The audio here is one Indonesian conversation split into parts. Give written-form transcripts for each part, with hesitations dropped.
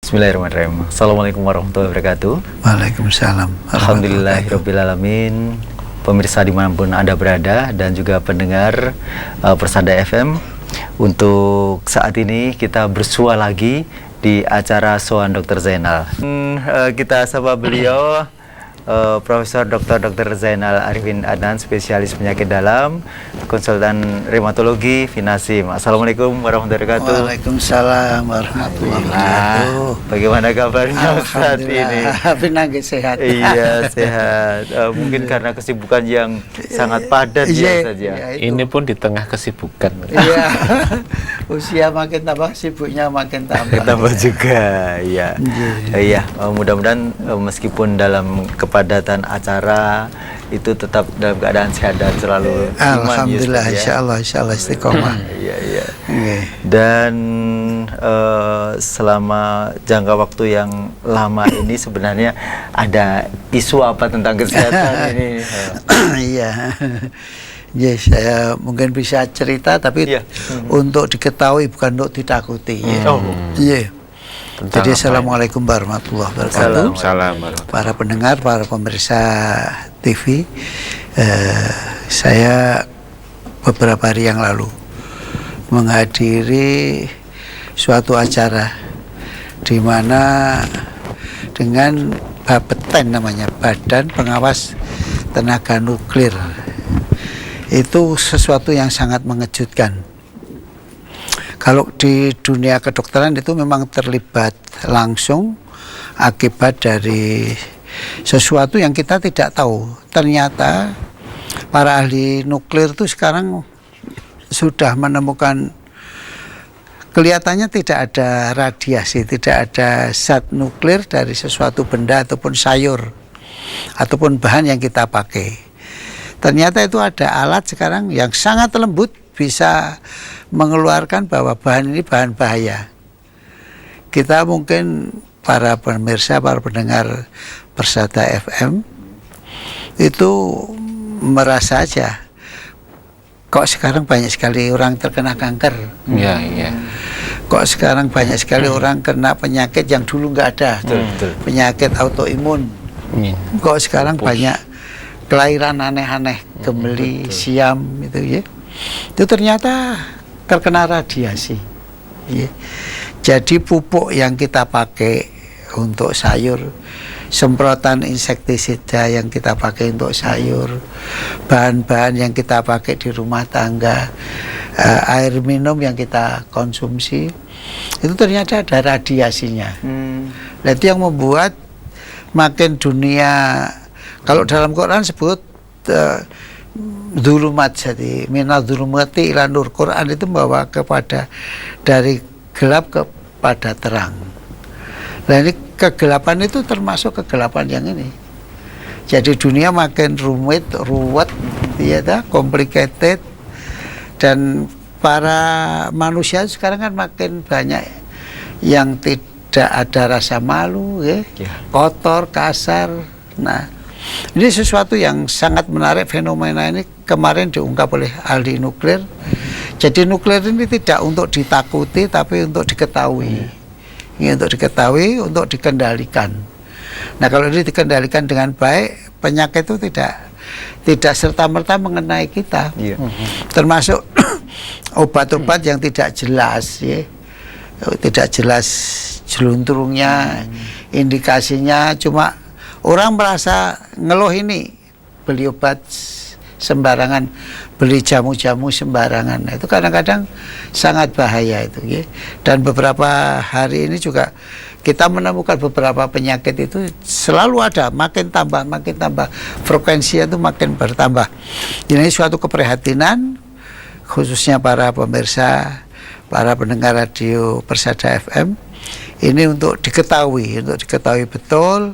Bismillahirrahmanirrahim. Assalamualaikum warahmatullahi wabarakatuh. Waalaikumsalam. Alhamdulillahirrahmanirrahim. Pemirsa dimanapun Anda berada dan juga pendengar Persada FM. Untuk saat ini kita bersua lagi di acara Soan Dr. Zainal. Kita sapa beliau Profesor Dr. Zainal Arifin Adnan, spesialis penyakit dalam, konsultan reumatologi, Vinasim. Assalamualaikum warahmatullahi wabarakatuh. Waalaikumsalam warahmatullahi wabarakatuh. Bagaimana kabarnya saat ini? Pinanggi sehat. Iya, sehat. Mungkin karena kesibukan yang sangat padat ya saja. Ini pun di tengah kesibukan. Iya. Usia makin tambah, sibuknya makin tambah. Tambah juga, ya. Iya, mudah-mudahan meskipun dalam kepadatan acara itu tetap dalam keadaan sehat dan selalu Alhamdulillah, insya Allah istiqomah. Iya. Dan selama jangka waktu yang lama ini sebenarnya ada isu apa tentang kesehatan ini? Iya. Ya, saya mungkin bisa cerita, tapi untuk diketahui bukan untuk ditakuti. Iya. Jadi assalamualaikum warahmatullahi wabarakatuh. Para pendengar, para pemirsa TV, saya beberapa hari yang lalu menghadiri suatu acara di mana dengan Bapeten namanya, Badan Pengawas Tenaga Nuklir. Itu sesuatu yang sangat mengejutkan. Kalau di dunia kedokteran itu memang terlibat langsung akibat dari sesuatu yang kita tidak tahu. Ternyata para ahli nuklir itu sekarang sudah menemukan, kelihatannya tidak ada radiasi, tidak ada zat nuklir dari sesuatu benda ataupun sayur ataupun bahan yang kita pakai. Ternyata itu ada alat sekarang yang sangat lembut bisa mengeluarkan bahwa bahan ini bahan bahaya. Kita mungkin para pemirsa, para pendengar Persada FM itu merasa aja, kok sekarang banyak sekali orang terkena kanker. Iya. Kok sekarang banyak sekali orang kena penyakit yang dulu nggak ada. Penyakit autoimun. Kok sekarang banyak kelahiran aneh-aneh, gemeli, siam itu ya. Itu ternyata terkena radiasi. Ya. Jadi pupuk yang kita pakai untuk sayur, semprotan insektisida yang kita pakai untuk sayur, bahan-bahan yang kita pakai di rumah tangga, air minum yang kita konsumsi, itu ternyata ada radiasinya. Nah, itu yang membuat makin dunia, kalau dalam Quran sebut dzulumat, jadi minal dzulumati ila nur. Quran itu membawa kepada dari gelap kepada terang. Nah, ini kegelapan itu termasuk kegelapan yang ini. Jadi dunia makin ruwet, ya, complicated, dan para manusia sekarang kan makin banyak yang tidak ada rasa malu, ya, kotor, kasar. Nah, ini sesuatu yang sangat menarik. Fenomena ini kemarin diungkap oleh ahli nuklir. Jadi nuklir ini tidak untuk ditakuti, tapi untuk diketahui. Ini untuk diketahui, untuk dikendalikan. Nah, kalau ini dikendalikan dengan baik, penyakit itu tidak serta-merta mengenai kita. Termasuk obat-obat yang tidak jelas, ya. Tidak jelas jelunturungnya, indikasinya, cuma orang merasa ngeluh ini, beli obat sembarangan, beli jamu-jamu sembarangan. Nah, itu kadang-kadang sangat bahaya itu, ya. Dan beberapa hari ini juga kita menemukan beberapa penyakit itu selalu ada, makin tambah, frekuensinya itu makin bertambah. Ini suatu keprihatinan, khususnya para pemirsa, para pendengar radio Persada FM. Ini untuk diketahui betul.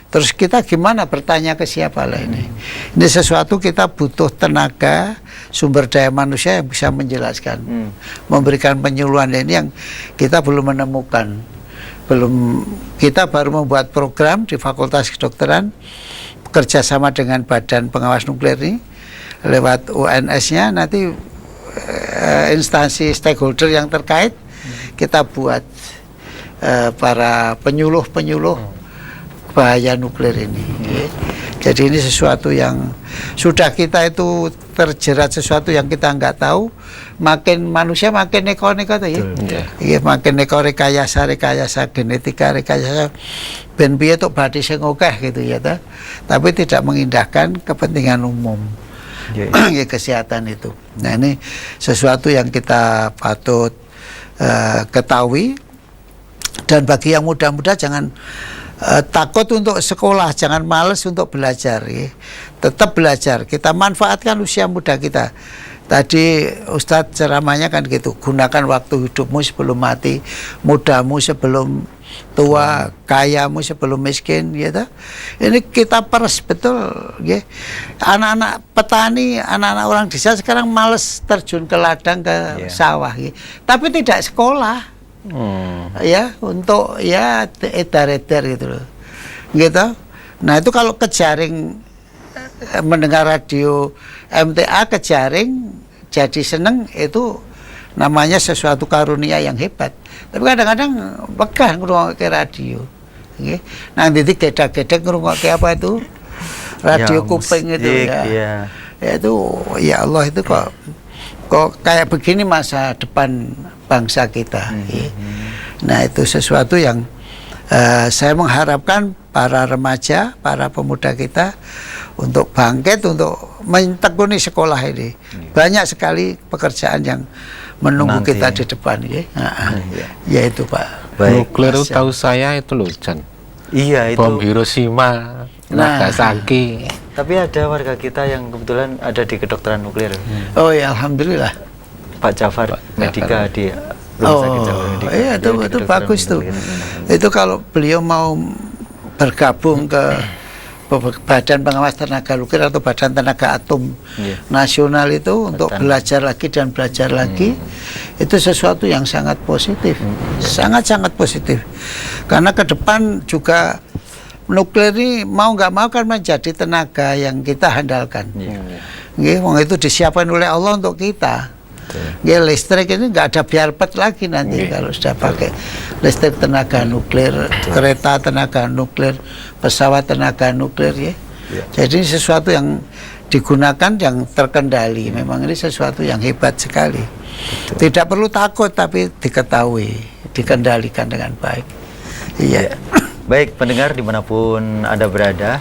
Terus kita gimana bertanya ke siapa lah ini? Ini sesuatu kita butuh tenaga, sumber daya manusia yang bisa menjelaskan, memberikan penyuluhan. Ini yang kita belum menemukan. Kita baru membuat program di Fakultas Kedokteran bekerja sama dengan Badan Pengawas Nuklir ini lewat UNS-nya, nanti instansi stakeholder yang terkait kita buat para penyuluh bahaya nuklir ini. Ya. Jadi ini sesuatu yang sudah kita itu terjerat sesuatu yang kita nggak tahu, makin manusia makin neko-neko tuh ya. Iya, makin neko rekayasa genetika, rekayasa ben piye tok badhe sing akeh gitu ya ta. Tapi tidak mengindahkan kepentingan umum. Ya, kesehatan itu. Nah, ini sesuatu yang kita patut ketahui, dan bagi yang muda-muda jangan takut untuk sekolah, jangan males untuk belajar ya. Tetap belajar, kita manfaatkan usia muda kita. Tadi Ustadz ceramahnya kan gitu, gunakan waktu hidupmu sebelum mati, mudamu sebelum tua, kayamu sebelum miskin ya toh. Ini kita peres betul ya. Anak-anak petani, anak-anak orang desa sekarang males terjun ke ladang, ke sawah ya. Tapi tidak sekolah. Ya, untuk ya edar-edar gitu loh. Gitu. Nah, itu kalau kejaring mendengar radio MTA kejaring jadi seneng, itu namanya sesuatu karunia yang hebat. Tapi kadang-kadang begah ngrungokke radio. Nggih. Nanti gedek-gedek ngrungokke apa itu? Radio kuping itu ya. Ya itu ya Allah, itu kok kayak begini masa depan bangsa kita. Nah, itu sesuatu yang saya mengharapkan para remaja, para pemuda kita untuk bangkit, untuk mentekuni sekolah ini. Banyak sekali pekerjaan yang menunggu kita di depan ya. Ya itu Pak. Nuklir tahu saya itu loh, Jan. Iya, itu bom Hiroshima, Nagasaki. Tapi ada warga kita yang kebetulan ada di kedokteran nuklir. Oh ya, alhamdulillah. Pak Jafar Medika di Rumah Sakit Jafar Medika. Iya, itu bagus tuh. Itu kalau beliau mau bergabung ke Badan Pengawas Tenaga Nuklir atau Badan Tenaga Atom Nasional itu untuk belajar lagi dan belajar lagi, itu sesuatu yang sangat positif, sangat-sangat positif. Karena ke depan juga nuklir ini mau nggak mau kan menjadi tenaga yang kita handalkan. Wong itu disiapkan oleh Allah untuk kita. Listrik ini nggak ada biarpet lagi nanti kalau sudah pakai listrik tenaga nuklir, kereta tenaga nuklir, pesawat tenaga nuklir ya. Jadi sesuatu yang digunakan yang terkendali. Memang ini sesuatu yang hebat sekali. Tidak perlu takut, tapi diketahui, dikendalikan dengan baik. Iya. Baik pendengar dimanapun Anda berada,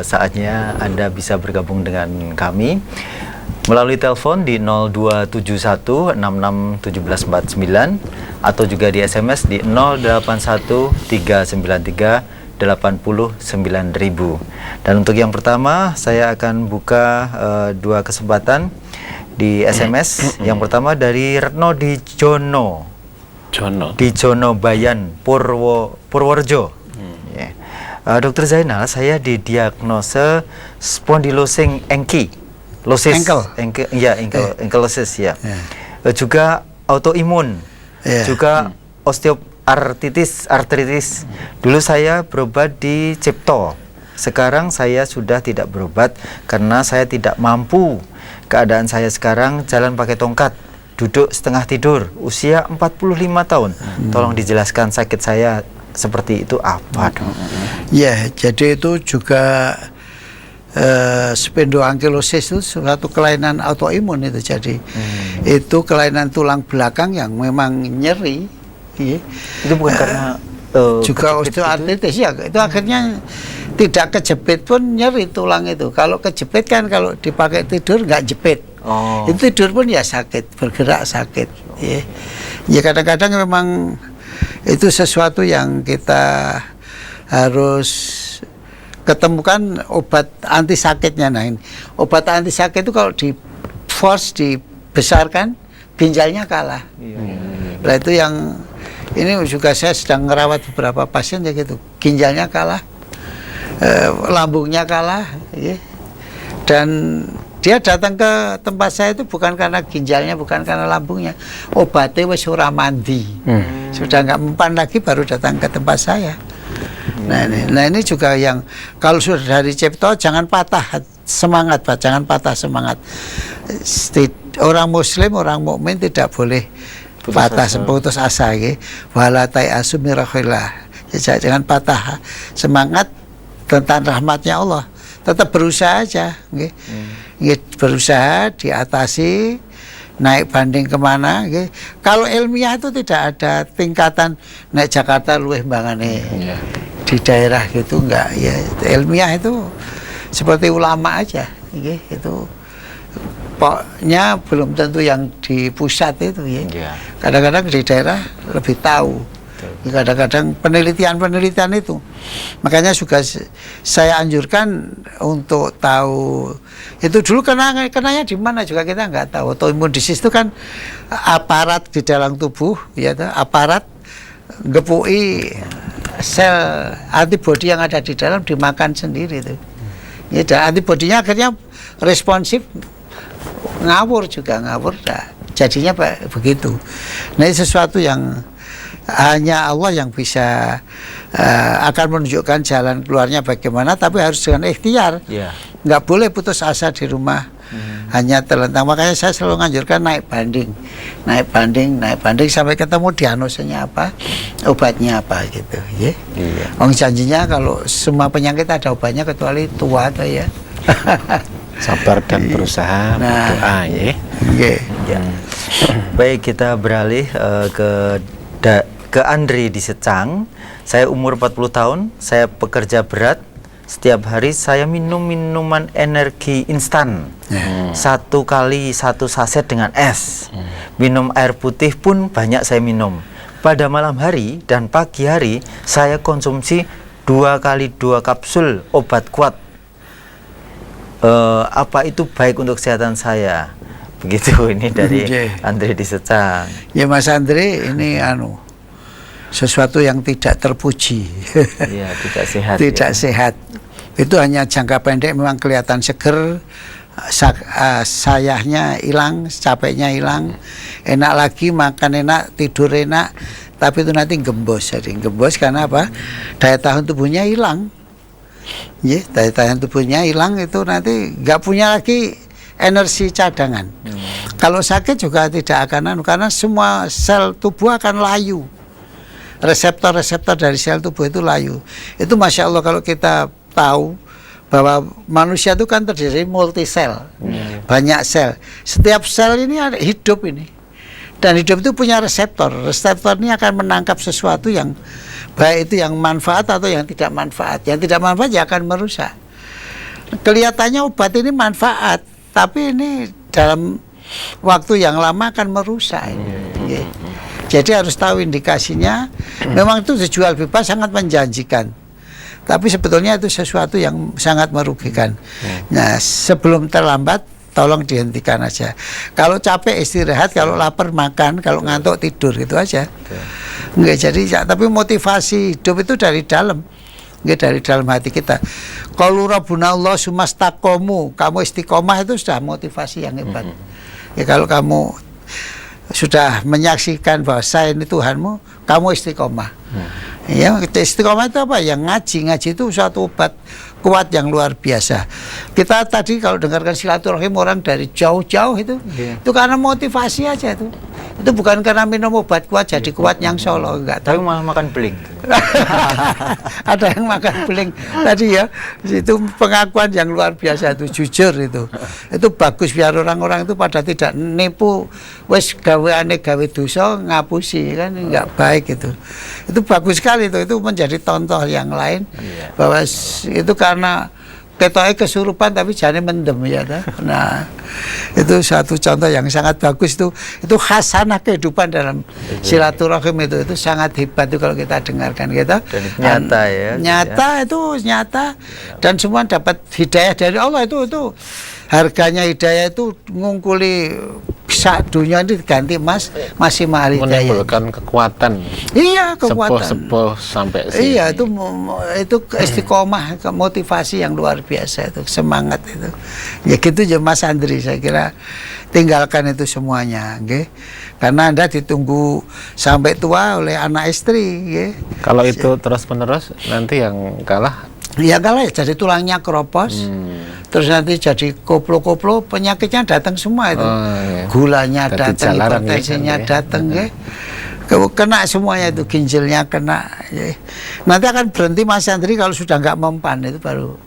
saatnya Anda bisa bergabung dengan kami melalui telepon di 0271661749 atau juga di SMS di 081393809000. Dan untuk yang pertama saya akan buka dua kesempatan di SMS. Yang pertama dari Retno di Jono Bayan Purworejo. Dokter Zainal, saya didiagnosa spondylosis ankylosing ya. Juga autoimun, juga osteoartritis. Dulu saya berobat di Cipto. Sekarang saya sudah tidak berobat karena saya tidak mampu. Keadaan saya sekarang jalan pakai tongkat, duduk setengah tidur, usia 45 tahun. Tolong dijelaskan sakit saya seperti itu apa, Dok? Ya, jadi itu juga spondyloankylosis itu suatu kelainan autoimun itu. Jadi itu kelainan tulang belakang yang memang nyeri. Itu bukan karena juga osteoartritis ya. Itu akhirnya tidak kejepit pun nyeri tulang itu. Kalau kejepit kan kalau dipakai tidur nggak jepit. Itu tidur pun ya sakit, bergerak sakit. Ya kadang-kadang memang itu sesuatu yang kita harus ketemukan obat anti sakitnya. Nah, ini obat anti sakit itu kalau di force dibesarkan, ginjalnya kalah. Nah, itu yang ini juga saya sedang merawat beberapa pasien ya gitu, ginjalnya kalah, lambungnya kalah, dan dia datang ke tempat saya itu bukan karena ginjalnya, bukan karena lambungnya, obatnya wis ora mandi, sudah nggak mempan lagi baru datang ke tempat saya. Nah ini juga yang kalau sudah dari Cipto jangan patah semangat, Pak, jangan patah semangat. Orang Muslim, orang mukmin tidak boleh putus asa nggih. Wala ta'asu min rakhillah. Ya, jangan patah semangat tentang rahmatnya Allah. Tetap berusaha aja nggih. Nggih, berusaha diatasi, naik banding kemana nggih. Kalau ilmiah itu tidak ada tingkatan naik Jakarta luwih mbangane di daerah gitu, enggak ya. Ilmiah itu seperti ulama aja nggih, itu pokoknya belum tentu yang di pusat itu ya. Kadang-kadang di daerah lebih tahu. Kadang-kadang penelitian itu, makanya juga saya anjurkan untuk tahu itu dulu kenanya di mana juga kita nggak tahu. Autoimmune disease itu kan aparat di dalam tubuh, ya, aparat ngepui sel antibodi yang ada di dalam dimakan sendiri itu. Ya, dan antibodinya akhirnya responsif, ngawur, nah, jadinya begitu. Nah, ini sesuatu yang hanya Allah yang bisa akan menunjukkan jalan keluarnya bagaimana, tapi harus dengan ikhtiar. Nggak boleh putus asa di rumah, hanya terlentang. Makanya saya selalu menganjurkan naik banding sampai ketemu diagnosanya apa, obatnya apa gitu. Orang janjinya kalau semua penyakit ada obatnya kecuali tua atau ya. Sabar dan berusaha, berdoa ya. Baik, kita beralih ke Andri di Secang. Saya umur 40 tahun, saya pekerja berat. Setiap hari saya minum minuman energi instan. 1 kali 1 saset dengan es. Minum air putih pun banyak saya minum. Pada malam hari dan pagi hari saya konsumsi 2 kali 2 kapsul obat kuat. Apa itu baik untuk kesehatan saya? Begitu, ini dari Andri di Secang. Ya Mas Andri, ini sesuatu yang tidak terpuji. Iya, tidak sehat. Tidak sehat. Itu hanya jangka pendek memang kelihatan seger, sayahnya hilang, capeknya hilang, enak lagi, makan enak, tidur enak, tapi itu nanti gembos. Jadi gembos karena apa? Daya tahan tubuhnya hilang. Daya tahan tubuhnya hilang, itu nanti nggak punya lagi energi cadangan. Kalau sakit juga tidak akan karena semua sel tubuh akan layu. Reseptor-reseptor dari sel tubuh itu layu. Itu Masya Allah, kalau kita tahu bahwa manusia itu kan terdiri multisel, banyak sel. Setiap sel ini ada hidup ini, dan hidup itu punya reseptor. Reseptor ini akan menangkap sesuatu yang baik, itu yang manfaat atau yang tidak manfaat. Yang tidak manfaat ya akan merusak. Kelihatannya obat ini manfaat, tapi ini dalam waktu yang lama akan merusak. Jadi harus tahu indikasinya. Memang itu dijual bebas sangat menjanjikan, tapi sebetulnya itu sesuatu yang sangat merugikan. Nah, sebelum terlambat tolong dihentikan aja. Kalau capek istirahat, kalau lapar makan, kalau ngantuk tidur, gitu aja. Enggak, jadi tapi motivasi hidup itu dari dalam. Dari dalam hati kita. Qalu rabbuna Allah sumastaqamu, kamu istiqomah itu sudah motivasi yang hebat. Ya, kalau kamu sudah menyaksikan bahwa saya ini Tuhanmu, kamu istiqomah. Ya, istiqomah itu apa? Yang ngaji itu suatu obat kuat yang luar biasa. Kita tadi kalau dengarkan silaturahim orang dari jauh-jauh itu karena motivasi aja itu. Itu bukan karena minum obat kuat jadi kuat yang Solo, enggak. Tapi malah makan beling. Ada yang makan beling tadi ya. Itu pengakuan yang luar biasa itu, jujur itu. Itu bagus biar orang-orang itu pada tidak nipu wes gaweane gawe dosa ngapusi kan, enggak baik itu. Itu bagus sekali itu menjadi contoh yang lain bahwa itu karena ketoknya kesurupan tapi jangan mendem ya. Nah, itu satu contoh yang sangat bagus itu khasanah kehidupan dalam silaturahim itu sangat hebat itu kalau kita dengarkan kita. Dan nyata ya. Nyata itu nyata dan semua dapat hidayah dari Allah itu harganya hidayah itu ngungkuli sak dunia ini diganti masih mahal hidayah. Menimbulkan kekuatan. Iya, kekuatan. Sepuh sampai sini. Iya, itu istiqomah, motivasi yang luar biasa itu, semangat itu. Ya gitu ya Mas Andri, saya kira tinggalkan itu semuanya, nggih. Karena Anda ditunggu sampai tua oleh anak istri, nggih. Kalau itu terus-menerus nanti yang kalah ya jadi tulangnya keropos, terus nanti jadi koplo-koplo, penyakitnya datang semua itu. Iya. Gulanya Jadi datang, jalaran ya, hipertensinya kan, ya. datang ya. Kena semuanya itu, ginjalnya kena ya. Nanti akan berhenti Mas Andri kalau sudah nggak mempan, itu baru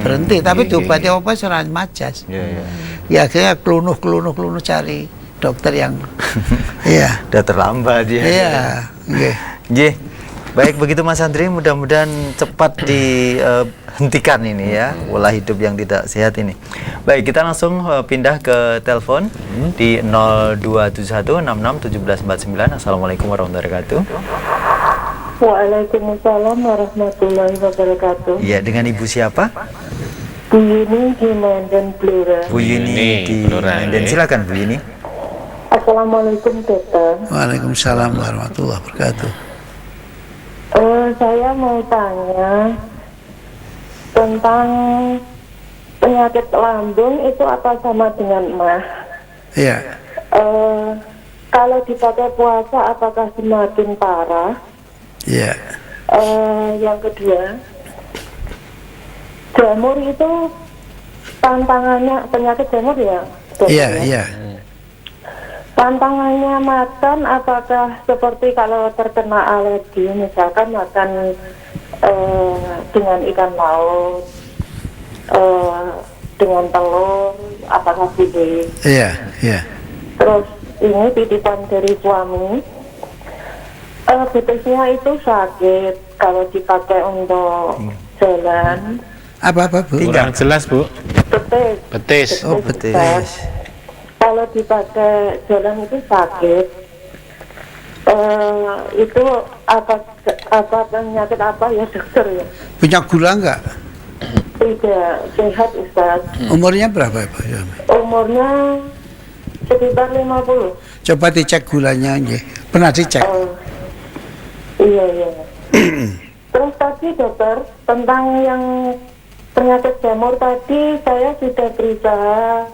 berhenti. Tapi Iya, diobati iya. apa serangan majas. Iya, iya. Ya akhirnya kelunuh cari dokter yang iya. Udah terlambat ya. Iya, nggih. Nggih. Baik begitu Mas Andri, mudah-mudahan cepat dihentikan ini ya pola hidup yang tidak sehat ini. Baik, kita langsung pindah ke telepon di 0271661749. Assalamualaikum warahmatullahi wabarakatuh. Waalaikumsalam warahmatullahi wabarakatuh. Iya, dengan Ibu siapa? Bu Yuni di Menden Blora. Bu Yuni di Blora, Medan. ya. Silakan Bu Yuni. Assalamualaikum dokter. Waalaikumsalam warahmatullahi wabarakatuh. Saya mau tanya tentang penyakit lambung itu apa sama dengan mah? Iya. Kalau dipakai puasa apakah semakin parah? Iya. Yang kedua, jamur itu tantangannya, penyakit jamur ya? dokter, Iya, ya? iya. Tantangannya makan apakah seperti kalau terkena alergi, misalkan makan dengan ikan laut, dengan telur, apakah boleh? Iya, iya. Terus ini titipan dari suami, betisnya itu sakit kalau dipakai untuk jalan. Apa Bu? Kurang jelas, Bu. Betis. Betis. Oh, betis. Kalau dipakai jalan itu sakit. Itu apa penyakit apa ya dokter ya? Punya gula enggak? Tidak sehat Ustaz. Umurnya berapa Ibu? Umurnya sekitar 50. Coba dicek gulanya nggih. Pernah dicek? Iya. Terus tadi dokter tentang yang penyakit jamur tadi saya sudah berusaha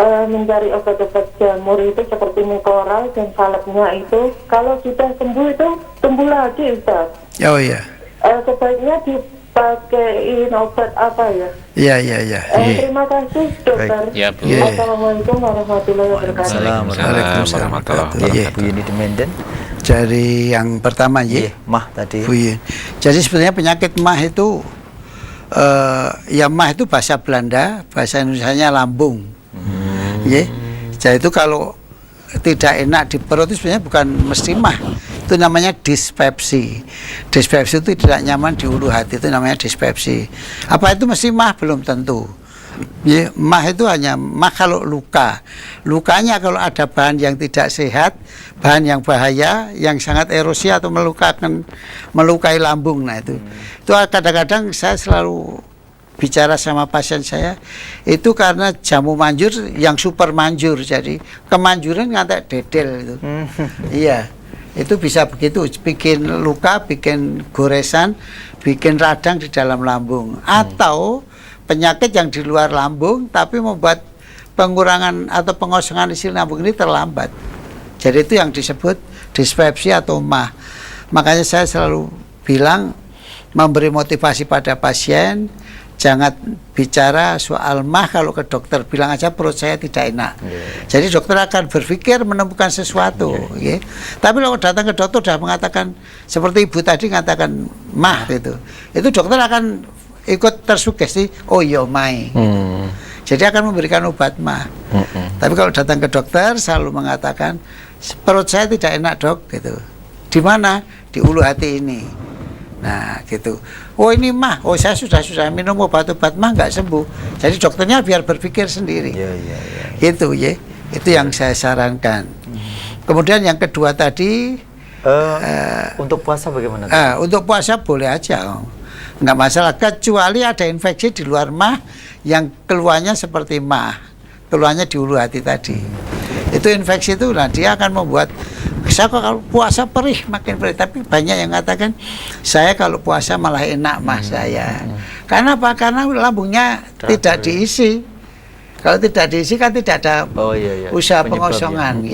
mencari obat-obat jamur itu seperti Mikoral dan salepnya itu. Kalau sudah sembuh itu sembuh lagi Ustaz. Oh iya. Sebaiknya dipakein obat apa ya? Iya. Terima kasih dokter. Ya, Bu. Iya. Assalamualaikum warahmatullahi wabarakatuh. Waalaikumsalam warahmatullahi Iya, wabarakatuh. Bu Yuni di Medan. Dari yang pertama Iya, ya, mah tadi. Bu Yun. Jadi sebenarnya penyakit mah itu ya mah itu bahasa Belanda, bahasa Indonesianya lambung. Ya. Jadi itu kalau tidak enak di perut itu sebenarnya bukan mesti mah. Itu namanya dispepsi. Dispepsi itu tidak nyaman di ulu hati, itu namanya dispepsi. Apa itu mesti mah? Belum tentu. Ya, mah itu hanya mah kalau luka. Lukanya kalau ada bahan yang tidak sehat, bahan yang bahaya, yang sangat erosi atau melukai lambung. Nah itu kadang-kadang saya selalu bicara sama pasien saya itu karena jamu manjur yang super manjur, jadi kemanjuran ngantek dedel itu. Iya, itu bisa begitu, bikin luka, bikin goresan, bikin radang di dalam lambung, atau penyakit yang di luar lambung tapi membuat pengurangan atau pengosongan isi lambung ini terlambat. Jadi itu yang disebut dispepsi atau mah. Makanya saya selalu bilang, memberi motivasi pada pasien, jangan bicara soal mah kalau ke dokter, bilang aja perut saya tidak enak. Jadi dokter akan berpikir menemukan sesuatu. Tapi kalau datang ke dokter sudah mengatakan seperti ibu tadi mengatakan mah gitu, itu dokter akan ikut tersugesti, oh iya mai. Jadi akan memberikan obat mah. Tapi kalau datang ke dokter selalu mengatakan perut saya tidak enak dok gitu. Di mana? Di ulu hati ini. Nah gitu. Oh ini mah, oh saya sudah minum obat-obat mah nggak sembuh. Jadi dokternya biar berpikir sendiri. Iya. Itu ya, itu yang saya sarankan. Kemudian yang kedua tadi, untuk puasa bagaimana? untuk puasa boleh aja, nggak masalah. Kecuali ada infeksi di luar mah yang keluarnya seperti mah, keluarnya di ulu hati tadi. Itu infeksi itu, nah dia akan membuat saya kalau puasa perih, makin perih. Tapi banyak yang mengatakan saya kalau puasa malah enak mah saya. Karena apa? Karena lambungnya tidak diisi. Kalau tidak diisi kan tidak ada usaha pengosongan.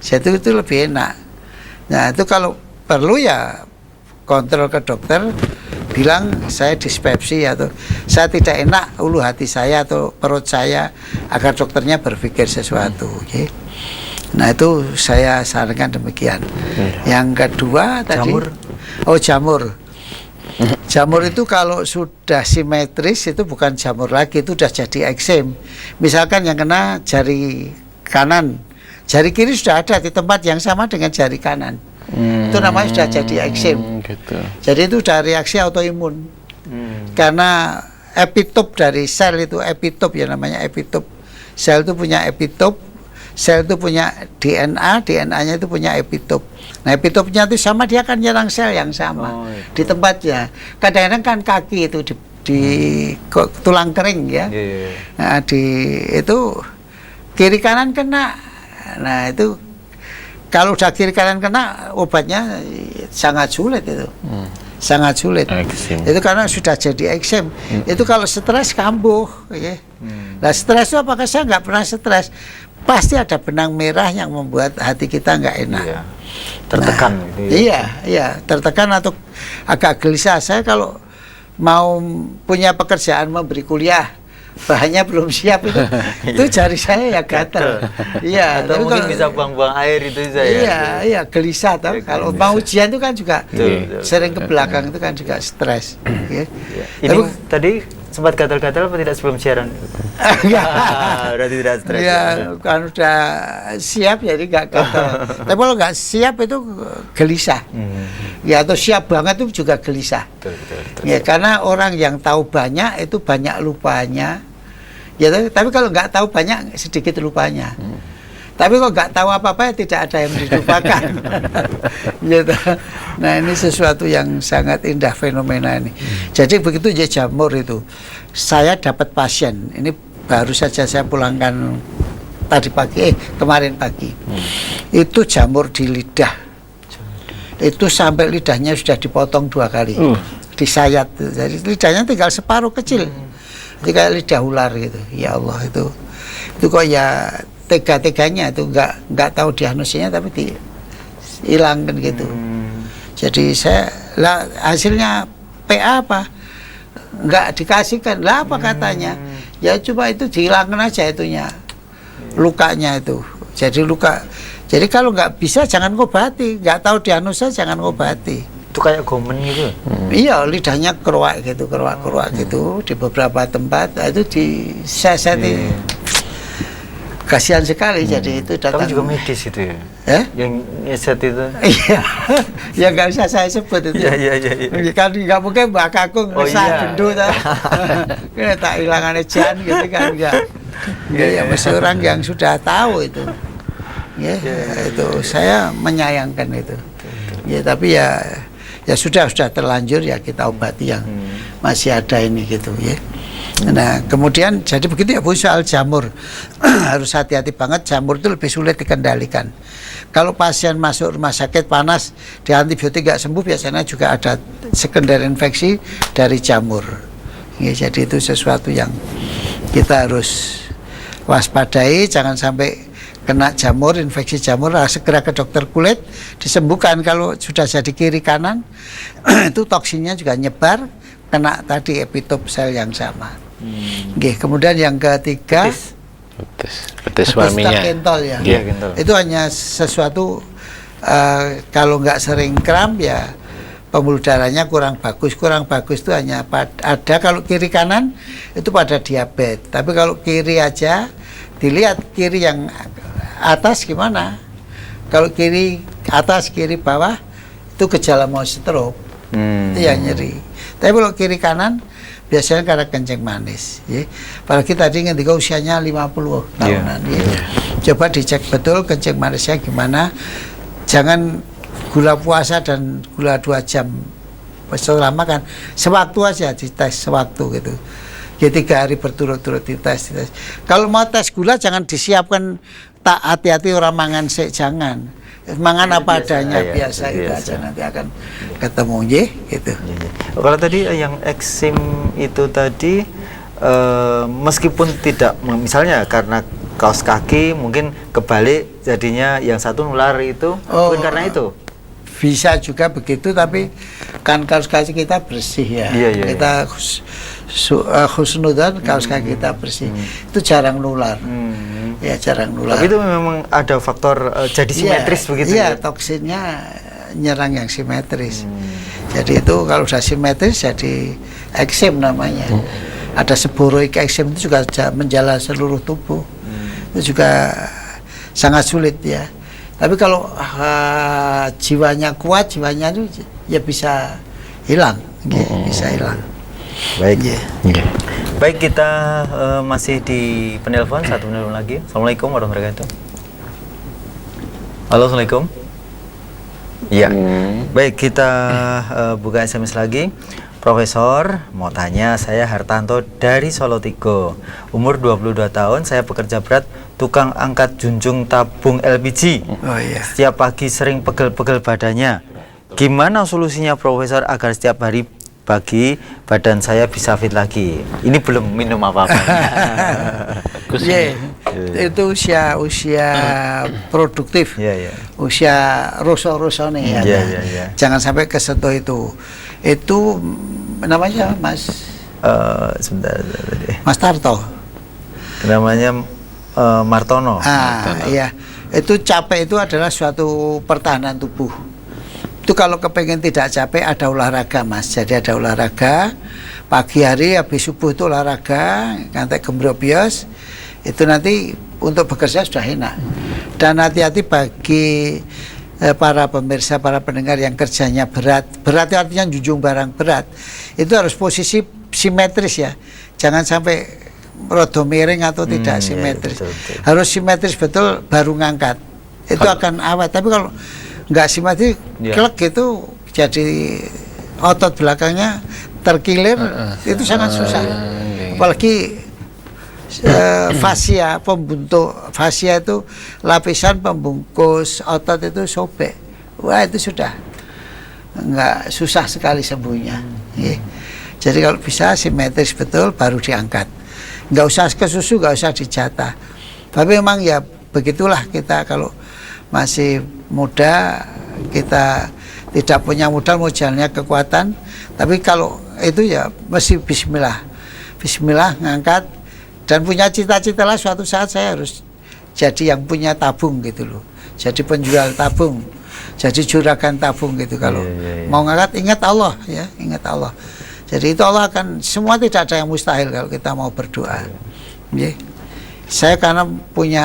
Jadi itu lebih enak. Nah itu kalau perlu ya kontrol ke dokter, bilang saya dispepsi atau saya tidak enak ulu hati saya atau perut saya agar dokternya berpikir sesuatu. Okay. Nah itu saya sarankan demikian. Yang kedua tadi Jamur. Jamur. Jamur itu kalau sudah simetris itu bukan jamur lagi, itu sudah jadi eksem. Misalkan yang kena jari kanan, jari kiri sudah ada di tempat yang sama dengan jari kanan. Itu namanya sudah jadi eksem. Gitu. Jadi itu sudah reaksi autoimun. Karena epitop dari sel itu epitop ya, namanya epitop. Sel itu punya epitop, sel itu punya DNA, DNA-nya itu punya epitop. Nah, epitopnya itu sama, dia akan nyerang sel yang sama di tempatnya. Kadang-kadang kan kaki itu di tulang kering ya. Nah, itu kiri kanan kena. Nah, itu kalau udah kiri kanan kena, obatnya sangat sulit itu. Sangat sulit. Eksem. Itu karena sudah jadi eksem. Itu kalau stres kambuh ya. Nah, stres itu apakah saya nggak pernah stres? Pasti ada benang merah yang membuat hati kita nggak enak. Iya. Tertekan Nah, gitu ya. Iya, tertekan atau agak gelisah. Saya kalau mau punya pekerjaan, memberi kuliah, bahannya belum siap itu jari saya ya gatel. Iya, Atau tapi mungkin kalau- bisa buang-buang air itu saya. Iya, gelisah tau. Iya, Kalau gelisah. mau ujian itu kan juga Betul, sering ke belakang itu kan juga stres. Ya. Ini tadi sempat gatal-gatal apa tidak sebelum siaran? Berarti tidak stres. Ya, kan udah siap jadi nggak gatel. Tapi kalau nggak siap itu gelisah. Ya, atau siap banget itu juga gelisah. Betul. Ya, karena orang yang tahu banyak itu banyak lupanya. Ya, tapi kalau nggak tahu banyak sedikit lupanya. Tapi kalau nggak tahu apa-apa ya tidak ada yang dilupakan. Gitu. Nah, ini sesuatu yang sangat indah fenomena ini. Jadi begitu ya jamur itu. Saya dapat pasien. Ini baru saja saya pulangkan tadi pagi, kemarin pagi. Itu jamur di lidah. Itu sampai lidahnya sudah dipotong 2 kali. Disayat. Jadi lidahnya tinggal separuh kecil. Jadi kayak lidah ular gitu. Ya Allah, itu kok ya tega-teganya itu nggak tahu diagnosisnya tapi dihilangkan gitu. Jadi saya lah hasilnya PA apa nggak dikasihkan lah, apa katanya ya coba itu dihilangkan aja itunya, lukanya itu. Jadi luka, jadi kalau nggak bisa jangan ngobati, nggak tahu diagnosa jangan ngobati. Itu kayak gomen gitu. Iya, lidahnya keruak gitu gitu di beberapa tempat. Nah, itu diseseti. Kasihan sekali. Jadi itu datang. Tapi juga medis itu ya. Yang nyeset itu. Iya. Ya nggak usah saya sebut itu. Iya. Kan nggak mungkin Mbak Kakung ngesah gendut kena tak hilangan jan gitu kan enggak. Ya mesti orang yang sudah tahu itu. Ya, itu saya menyayangkan itu. Ya, tapi ya sudah terlanjur ya kita obati yang masih ada ini gitu ya. Nah, kemudian jadi begitu ya Bu, soal jamur. Harus hati-hati banget, jamur itu lebih sulit dikendalikan. Kalau pasien masuk rumah sakit panas, di antibiotik nggak sembuh, biasanya juga ada sekunder infeksi dari jamur. Ya, jadi itu sesuatu yang kita harus waspadai, jangan sampai kena jamur, infeksi jamur, segera ke dokter kulit, disembuhkan. Kalau sudah jadi kiri kanan, itu toksinnya juga nyebar, kena tadi epitop sel yang sama. Kemudian yang ketiga, betis suaminya. Kentol ya. Kentol. Itu hanya sesuatu kalau nggak sering kram ya pembuluh darahnya kurang bagus itu hanya ada kalau kiri kanan itu pada diabetes. Tapi kalau kiri aja dilihat kiri yang atas gimana. Kalau kiri atas kiri bawah itu gejala mau stroke. Itu yang nyeri. Tapi kalau kiri kanan biasanya karena kencing manis ya. Apalagi tadi ketika usianya 50 tahunan ya. Coba dicek betul kencing manisnya gimana. Jangan gula puasa dan gula 2 jam setelah makan, sewaktu aja dites sewaktu gitu ya, 3 hari berturut-turut dites. Kalau mau tes gula jangan disiapkan, tak hati-hati orang mangan jangan mangan apa adanya, biasa itu aja, nanti akan ketemu gitu. Kalau tadi yang eksim itu tadi meskipun tidak, misalnya karena kaos kaki mungkin kebalik jadinya yang satu nular itu, mungkin karena itu bisa juga begitu, tapi kan kaos kaki kita bersih ya. Iya, iya, Kita husnudzon, kaos kaki kita bersih. Itu jarang nular. Ya jarang nular. Tapi itu memang ada faktor jadi simetris begitu Iya, ya. toksinnya nyerang yang simetris. Jadi itu kalau sudah simetris jadi eksem namanya. Ada seboroik eksem itu juga menjala seluruh tubuh. Itu juga sangat sulit ya. Tapi kalau jiwanya kuat, jiwanya itu ya bisa hilang, bisa hilang. Baik. Iya. Baik, kita masih di penelpon, satu penelpon lagi. Assalamualaikum warahmatullahi wabarakatuh. Halo, assalamualaikum. Ya, baik, kita buka SMS lagi. Profesor, mau tanya, saya Hartanto dari Solo Tigo, umur 22 tahun, saya pekerja berat, tukang angkat junjung tabung LPG. Oh iya. Setiap pagi sering pegel-pegel badannya. Gimana solusinya Profesor agar setiap hari pagi badan saya bisa fit lagi? Ini belum minum apa-apa. Iya, itu usia produktif. Iya, iya. Usia roso-roso nih ya. Iya, iya, iya. Jangan sampai kesentuh itu. Itu namanya Mas Sebentar tadi. Mas Tarto. Namanya Martono. Iya. Itu capek itu adalah suatu pertahanan tubuh. Itu kalau kepengen tidak capek ada olahraga Mas. Jadi ada olahraga pagi hari habis subuh itu olahraga ngantek gembrobios. Itu nanti untuk bekerja sudah enak. Dan hati-hati bagi para pemirsa, para pendengar yang kerjanya berat itu artinya junjung barang berat, itu harus posisi simetris ya, jangan sampai rodo miring atau tidak simetris. Iya, betul. Harus simetris betul baru ngangkat, itu akan awet. Tapi kalau nggak simetris, klek gitu, jadi otot belakangnya terkilir, itu sangat susah. Apalagi fascia, fascia itu lapisan pembungkus otot itu sobek. Wah, itu sudah nggak, susah sekali sembuhnya. Jadi kalau bisa simetris betul baru diangkat. Nggak usah ke susu, nggak usah dijatah. Tapi memang ya begitulah kita kalau masih muda, kita tidak punya modal, modalnya kekuatan. Tapi kalau itu ya mesti bismillah. Bismillah ngangkat. Dan punya cita-cita lah suatu saat saya harus jadi yang punya tabung gitu loh. Jadi penjual tabung, jadi juragan tabung gitu. Kalau mau ngangkat ingat Allah ya, ingat Allah. Jadi itu Allah akan, semua tidak ada yang mustahil kalau kita mau berdoa. Saya karena punya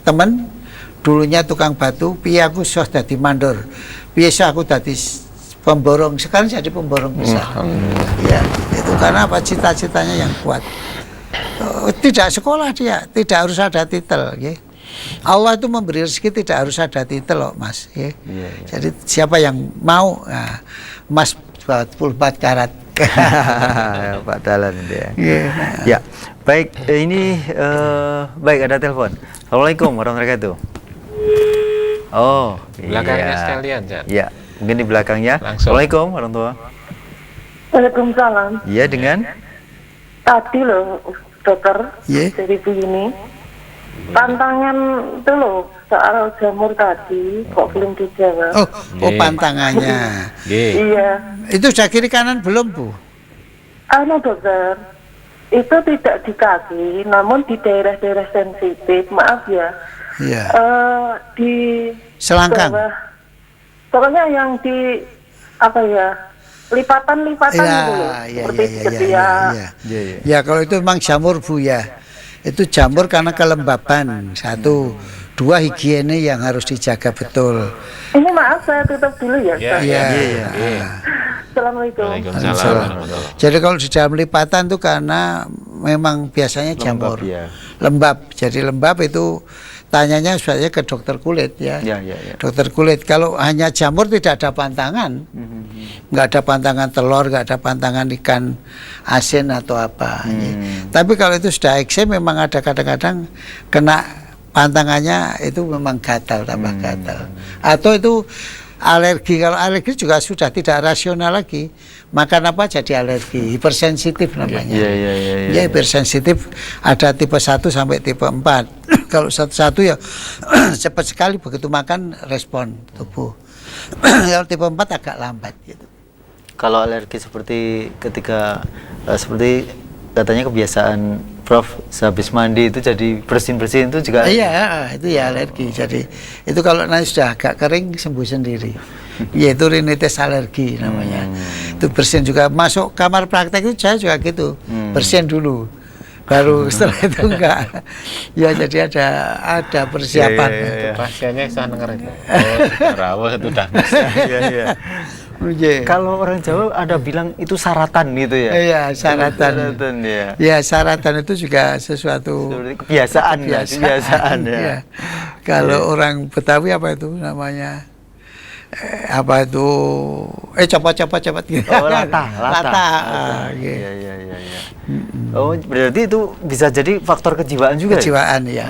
teman dulunya tukang batu, piye aku sudah dadi mandor, piye aku dadi pemborong, sekarang jadi pemborong besar. Ya, itu karena apa? Cita-citanya yang kuat. Tidak sekolah dia, tidak harus ada titel. Allah itu memberi rezeki tidak harus ada titel loh Mas. Jadi siapa yang mau, nah, Mas 24 karat. Pak Dalan dia. Ya, baik, ini baik, ada telepon. Assalamualaikum warahmatullahi wabarakatuh. Oh, Belakangnya sekalian, Jan. Ya, mungkin di belakangnya. Langsung. Assalamualaikum warahmatullahi wabarakatuh. Waalaikumsalam. Iya, dengan Tadi loh dokter Iya. dari Bu ini pantangan itu loh soal jamur tadi kok belum dijawab. Oh pantangannya. Iya. Itu sudah kiri kanan belum Bu? Anu dokter, itu tidak di kaki, namun di daerah-daerah sensitif. Maaf ya. Iya. Di Selangkang. bawah, pokoknya yang di apa ya? Lipatan-lipatan gitu loh. Seperti Ya kalau itu memang jamur Bu ya. Itu jamur karena kelembapan. Satu, dua higiene yang harus dijaga betul. Ini maaf saya tutup dulu ya. Iya. Assalamualaikum. Waalaikumsalam. Jadi kalau di dalam lipatan itu karena memang biasanya jamur lembab. Jadi lembab itu tanyanya sebenarnya ke dokter kulit ya. Dokter kulit. Kalau hanya jamur tidak ada pantangan, nggak ada pantangan telur, nggak ada pantangan ikan asin atau apa. Tapi kalau itu sudah eksem memang ada kadang-kadang kena pantangannya itu memang gatal, tambah gatal. Atau itu alergi. Kalau alergi juga sudah tidak rasional lagi. Makan apa jadi alergi, hipersensitif namanya. Ya hipersensitif ada tipe 1 sampai tipe 4. Kalau satu ya cepat sekali begitu makan respon tubuh. Kalau tipe 4 agak lambat gitu. Kalau alergi seperti ketika seperti katanya kebiasaan Prof sehabis mandi itu jadi bersin-bersin itu juga Iya, itu ya alergi. Jadi itu kalau nanti sudah agak kering sembuh sendiri. Yaitu rinitis alergi namanya. Itu bersin juga. Masuk kamar praktek itu saya juga gitu. Bersin dulu. Baru setelah itu enggak. Ya jadi ada persiapan. Iya. Pasiennya saya dengar itu. Rawat itu udah. Iya. Iya. Kalau orang Jawa ada bilang itu saratan gitu ya. Iya, saratan. Saratan ya. Ya, saratan itu juga sesuatu Seperti kebiasaan ya, kebiasaan ya. Iya. Kalau orang Betawi apa itu namanya? Apa itu? Cepat gitu. Oh, lata. Iya. Iya. Oh, berarti itu bisa jadi faktor kejiwaan juga. Kejiwaan ya.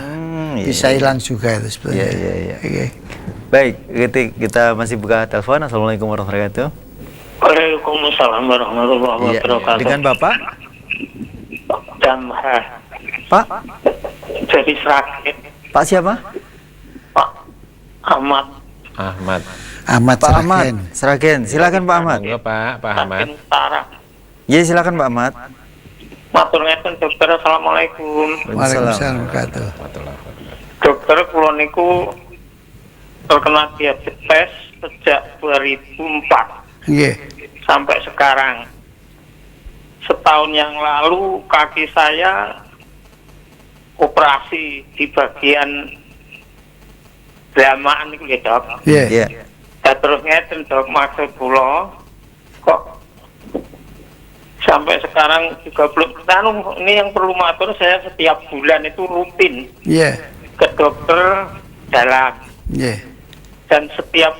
Iya. Bisa hilang juga itu sebenarnya. Iya. Oke. Baik, kita masih buka telepon. Assalamualaikum warahmatullahi wabarakatuh. Waalaikumsalam warahmatullahi Iya. wabarakatuh. Dengan Bapak? Damha. Pak? Jadi Sragen. Pak siapa? Pak Ahmad. Ahmad. Ahmad Pak Sragen. Ahmad. Sragen. Silakan Pak Ahmad. Monggo Pak Ahmad. Sragen Utara. Iya, silakan Pak Ahmad. Matur ngeten dokter, assalamualaikum. Waalaikumsalam warahmatullahi Dokter, kula niku terkena diabetes sejak 2004 Iya. sampai sekarang. Setahun yang lalu kaki saya operasi di bagian dalaman niku ya, Dok. Iya. Iya. Terus ngeten, Dok, maksud kula kok sampai sekarang juga belum. Ini yang perlu matur, saya setiap bulan itu rutin Iya. ke dokter dalam, Iya. dan setiap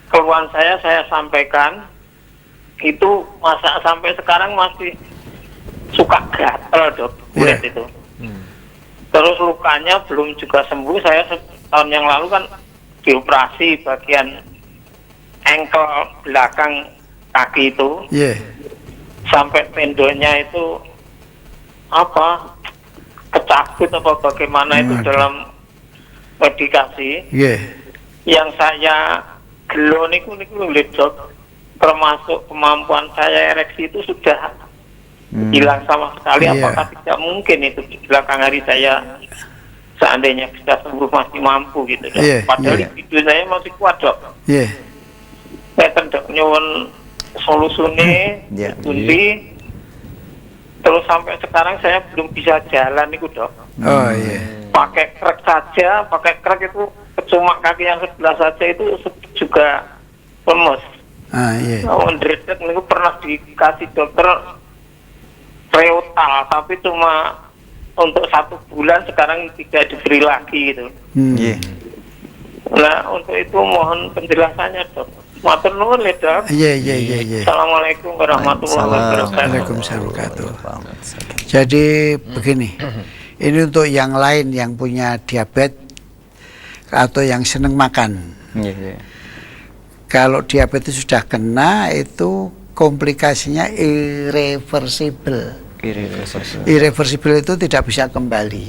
keluhan saya sampaikan itu masa sampai sekarang masih suka gatel, Dok, kulit itu. Terus lukanya belum juga sembuh. Saya setahun yang lalu kan dioperasi bagian engkel belakang kaki itu, Iya. sampai tendonnya itu kecabut apa bagaimana itu dalam medikasi. Iya. Yang saya gelo niku Dok, termasuk kemampuan saya ereksi itu sudah hilang sama sekali. Iya. Apakah tidak mungkin itu di belakang hari saya seandainya bisa sembuh masih mampu gitu, Dok? Iya, Padahal iya. video saya masih kuat, Dok. Iya. Ngeten, Dok, nyuwun solusune Iya. pundi. Terus sampai sekarang saya belum bisa jalan niku, Dok. Oh iya. Pakai krek saja, pakai krek itu cuma kaki yang sebelah saja itu juga lemes. Iya. Menderit niku pernah dikasih dokter Reotal, tapi cuma untuk 1 bulan, sekarang tidak diberi lagi gitu. Iya. Nah, untuk itu mohon penjelasannya, Dok. Matur nuwun ya, Dok. Iya. Assalamualaikum warahmatullahi wabarakatuh. Waalaikumsalam warahmatullahi wabarakatuh. Jadi begini, ini untuk yang lain yang punya diabetes atau yang seneng makan. Iya. Kalau diabetes sudah kena, itu komplikasinya irreversible. Irreversible itu tidak bisa kembali.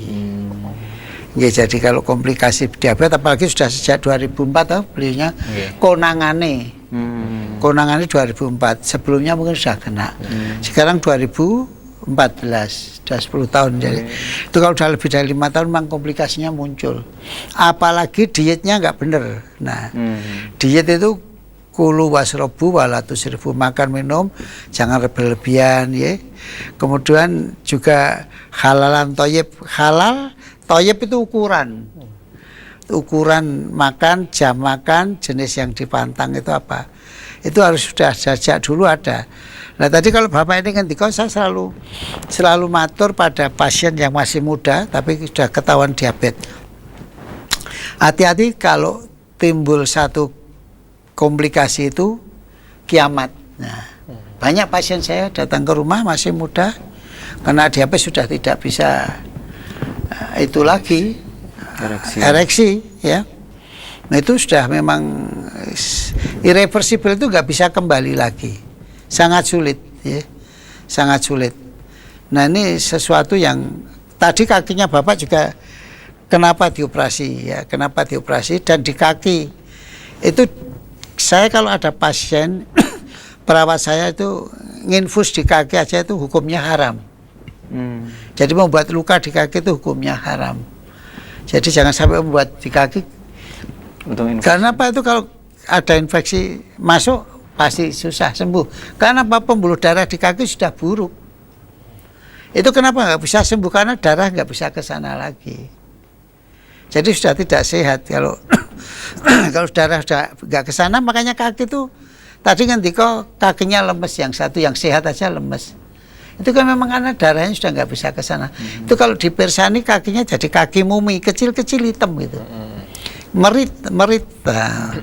Ya, jadi kalau komplikasi diabetes, apalagi sudah sejak 2004 belinya konangane. Konangannya 2004, sebelumnya mungkin sudah kena. Sekarang 2014, sudah 10 tahun. Jadi itu kalau sudah lebih dari 5 tahun memang komplikasinya muncul. Apalagi dietnya nggak bener. Nah, diet itu kulu wasrobu walatusrifu, makan minum jangan berlebihan ya. Kemudian juga halalan toyib. Halal toyib itu ukuran makan, jam makan, jenis yang dipantang itu apa, itu harus sudah sejak dulu ada. Nah tadi kalau Bapak ini kan saya selalu matur pada pasien yang masih muda tapi sudah ketahuan diabetes, hati-hati kalau timbul satu komplikasi itu kiamat. Nah, banyak pasien saya datang ke rumah masih muda karena diabetes sudah tidak bisa itu lagi ereksi ya. Nah itu sudah memang irreversible, itu nggak bisa kembali lagi, sangat sulit ya, sangat sulit. Nah ini sesuatu yang tadi kakinya Bapak juga kenapa dioperasi ya, kenapa dioperasi, dan di kaki Itu saya kalau ada pasien perawat saya itu nginfus di kaki aja itu hukumnya haram. Jadi membuat luka di kaki itu hukumnya haram. Jadi jangan sampai membuat di kaki. Karena apa itu kalau ada infeksi masuk pasti susah sembuh. Karena apa, pembuluh darah di kaki sudah buruk. Itu kenapa nggak bisa sembuh, karena darah nggak bisa ke sana lagi. Jadi sudah tidak sehat kalau kalau darah sudah nggak ke sana, makanya kaki itu tadi ngendika kakinya lemes, yang satu yang sehat aja lemes. Itu kan memang karena darahnya sudah nggak bisa ke sana. Itu kalau dipersani kakinya jadi kaki mumi kecil-kecil hitam gitu. Merit. Nah,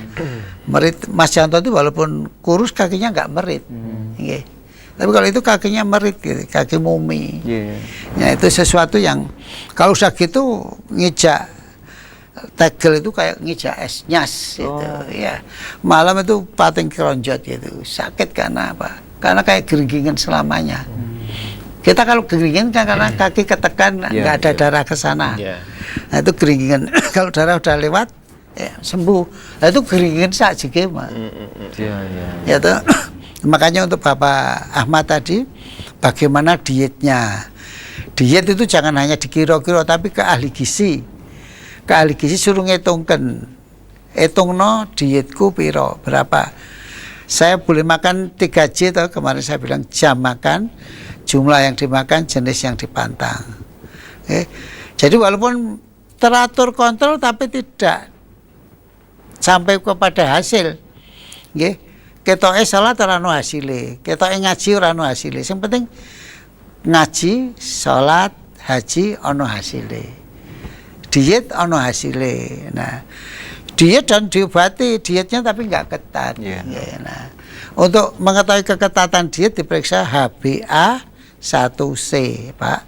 merit Mas Janto itu walaupun kurus kakinya nggak merit. Tapi kalau itu kakinya merit gitu, kaki mumi. Ya itu sesuatu yang kalau sudah gitu ngijak tegel itu kayak ngijak es nyas gitu. Ya. Malam itu pating keronjot gitu. Sakit karena apa? Karena kayak gerigingan selamanya. Kita kalau gerigingan kan karena kaki ketekan nggak ada darah ke sana. Nah itu gerigingan. Kalau darah udah lewat ya sembuh. Nah itu gerigingan saja gimana? Ya tuh. Makanya untuk Bapak Ahmad tadi, bagaimana dietnya? Diet itu jangan hanya dikira-kira, tapi ke ahli gizi. Ke ahli gizi suruh ngitungkan. Hitungno dietku piro, berapa. Saya boleh makan 3J, atau kemarin saya bilang jam makan, jumlah yang dimakan, jenis yang dipantang. Jadi walaupun teratur kontrol, tapi tidak sampai kepada hasil. Ketoke salat ora ono hasile, ketoke ngaji ora ono hasile. Sing penting ngaji, salat, haji ono hasile. Diet ono hasile. Nah, diet dan diobati, dietnya tapi nggak ketat. Nah, untuk mengetahui keketatan diet diperiksa HbA1c, Pak.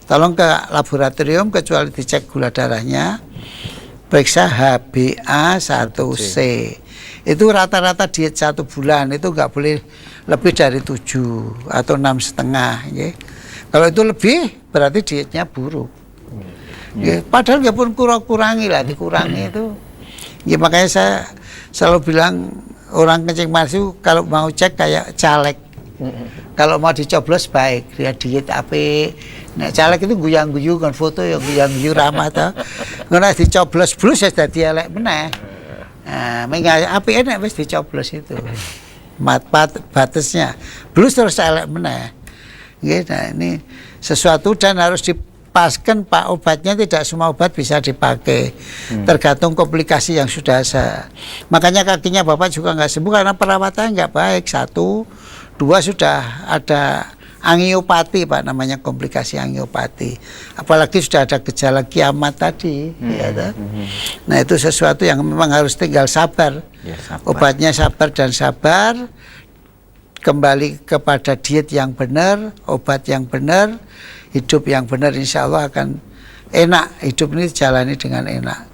Tolong ke laboratorium kecuali dicek gula darahnya. Periksa HbA1c. Itu rata-rata diet 1 bulan itu nggak boleh lebih dari 7 atau 6,5. Kalau itu lebih berarti dietnya buruk. Padahal nggak pun kurangi lah, dikurangi itu. Makanya saya selalu bilang orang kencing manis itu kalau mau cek kayak caleg. Kalau mau dicoblos baik, dia diet apa? Nah caleg itu guyang-guyu kan foto yang guyang-guyu ramah tuh. Karena dicoblos blus ya dadi elek meneh. Nah, api enak wis dicoblos itu. Batasnya. Blus terus elek meneh. Nah, ini sesuatu dan harus dipaskan Pak, obatnya tidak semua obat bisa dipakai. Tergantung komplikasi yang sudah ada. Makanya kakinya Bapak juga nggak sembuh karena perawatannya nggak baik. 1, 2 sudah ada angiopati, Pak, namanya komplikasi angiopati. Apalagi sudah ada gejala kiamat tadi. Nah itu sesuatu yang memang harus tinggal sabar. Obatnya sabar dan sabar. Kembali kepada diet yang benar, obat yang benar, hidup yang benar, insya Allah akan enak. Hidup ini jalani dengan enak.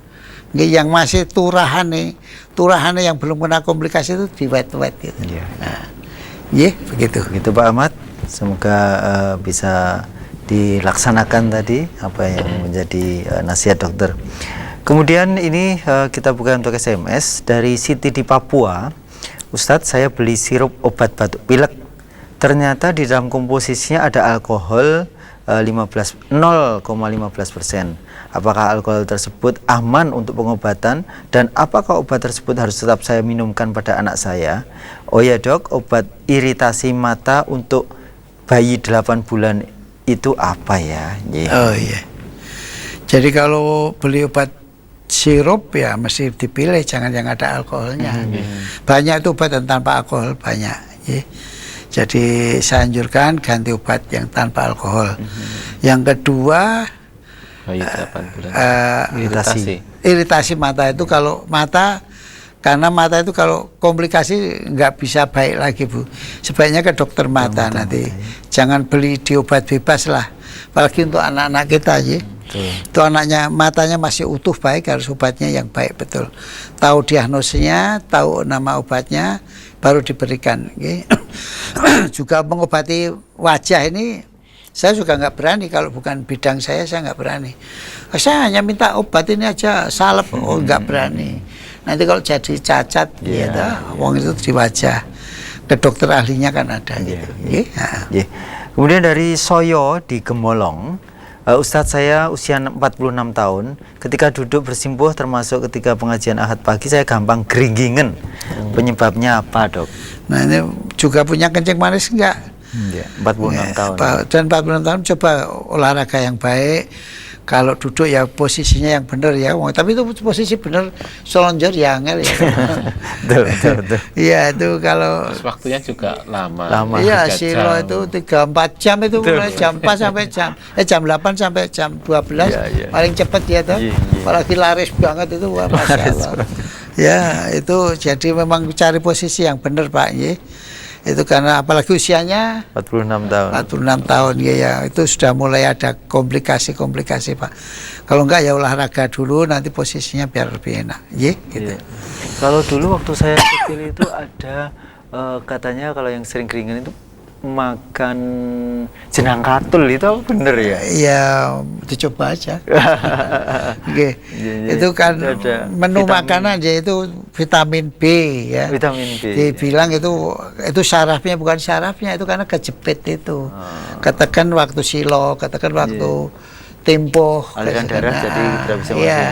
Yang masih turahan yang belum kena komplikasi itu diwet-wet gitu. Nah, begitu. Begitu Pak Ahmad. Semoga bisa dilaksanakan tadi apa yang menjadi nasihat dokter. Kemudian ini kita buka untuk SMS dari Siti di Papua. Ustadz, saya beli sirup obat batuk pilek. Ternyata di dalam komposisinya ada alkohol 0,15%. Apakah alkohol tersebut aman untuk pengobatan dan apakah obat tersebut harus tetap saya minumkan pada anak saya? Oh ya dok, obat iritasi mata untuk bayi 8 bulan itu apa ya? Oh iya. Jadi kalau beli obat sirup ya mesti dipilih, jangan yang ada alkoholnya. Banyak itu obat yang tanpa alkohol, banyak. Jadi saya anjurkan ganti obat yang tanpa alkohol. Yang kedua, iritasi mata itu kalau mata, karena mata itu kalau komplikasi nggak bisa baik lagi Bu. Sebaiknya ke dokter mata nanti. Jangan beli di obat bebas lah. Apalagi untuk anak-anak kita aja. Itu anaknya matanya masih utuh baik, harus obatnya yang baik betul. Tahu diagnosisnya, tahu nama obatnya, baru diberikan. Juga mengobati wajah ini saya juga nggak berani, kalau bukan bidang saya nggak berani. Saya hanya minta obat ini aja, salep, nggak berani. Nanti kalau jadi cacat, Iya. ya, wong itu di wajah. Ke dokter ahlinya kan ada gitu. Nggih. Nggih. Kemudian dari Soyo di Gemolong, Ustadz saya usia 46 tahun, ketika duduk bersimpuh termasuk ketika pengajian Ahad pagi saya gampang geringgingen. Penyebabnya apa, Dok? Nah ini juga punya kencing manis enggak? Iya, 46 tahun. Dan 46 tahun coba olahraga yang baik. Kalau duduk ya posisinya yang benar ya. Tapi itu posisi benar selonjor ya angel ya. Betul. Iya itu kalau Terus waktunya juga lama. Lama. iya 3 silo jam. itu 3-4 jam itu mulai jam 4 sampai jam 8 sampai jam 12 Iya. paling cepat ya toh. Iya. Apalagi laris banget itu wah Masya Allah. Ya itu jadi memang cari posisi yang benar Pak ya. Itu karena apalagi usianya 46 tahun. 46 tahun ya itu sudah mulai ada komplikasi Pak. Kalau enggak ya olahraga dulu nanti posisinya biar lebih enak. Gitu. Iya. Kalau dulu waktu saya kecil itu ada katanya kalau yang sering keringan itu makan jenang katul itu apa bener ya? Ya dicoba aja. Oke. Iya. Itu kan Itu ada menu vitamin. makanan ya itu vitamin B ya. Vitamin B. Dibilang itu sarafnya bukan sarafnya itu karena kejepit itu. Katakan waktu silo, katakan waktu tempo. Aliran darah jadi tidak bisa masuk. Iya.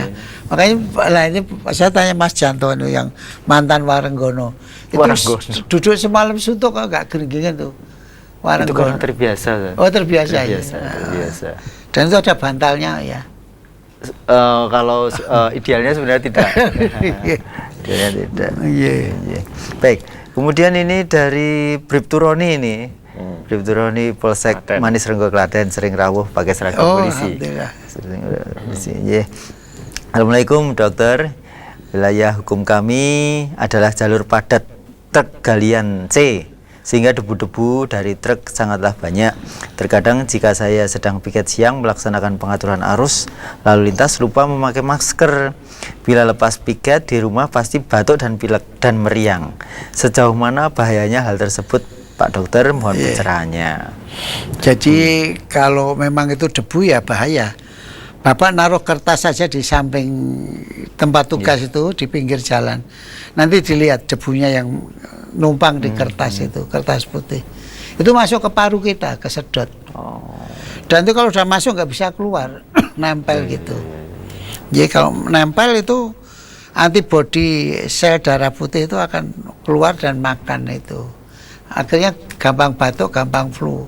Makanya lah ini saya tanya Mas Janto itu yang mantan Warenggono. Itu Warenggono. duduk semalam suntuk kok enggak geringingan tuh. Itu karena Warenggono. terbiasa. Kan? Oh terbiasa, Terbiasa. ya. Terbiasa. Dan itu ada bantalnya ya. Kalau idealnya sebenarnya tidak. Idealnya tidak. Iya. Iya. Baik. Kemudian ini dari Bribtu Roni ini. Bribtu Roni Polsek Klaten. Manis Renggo Klaten sering rawuh pakai seragam Oh, polisi. alhamdulillah. Sering polisi. Iya. Assalamualaikum dokter. Wilayah hukum kami adalah jalur padat truk galian C, sehingga debu-debu dari truk sangatlah banyak. Terkadang jika saya sedang piket siang melaksanakan pengaturan arus lalu lintas lupa memakai masker. Bila lepas piket di rumah pasti batuk dan pilek dan meriang. Sejauh mana bahayanya hal tersebut, Pak Dokter? Mohon pencerahannya. Jadi kalau memang itu debu ya bahaya. Bapak naruh kertas saja di samping tempat tugas itu di pinggir jalan. Nanti dilihat debunya yang numpang di kertas itu, kertas putih. Itu masuk ke paru kita, kesedot. Dan itu kalau sudah masuk nggak bisa keluar, nempel gitu. Jadi kalau nempel itu antibodi sel darah putih itu akan keluar dan makan itu. Akhirnya gampang batuk, gampang flu.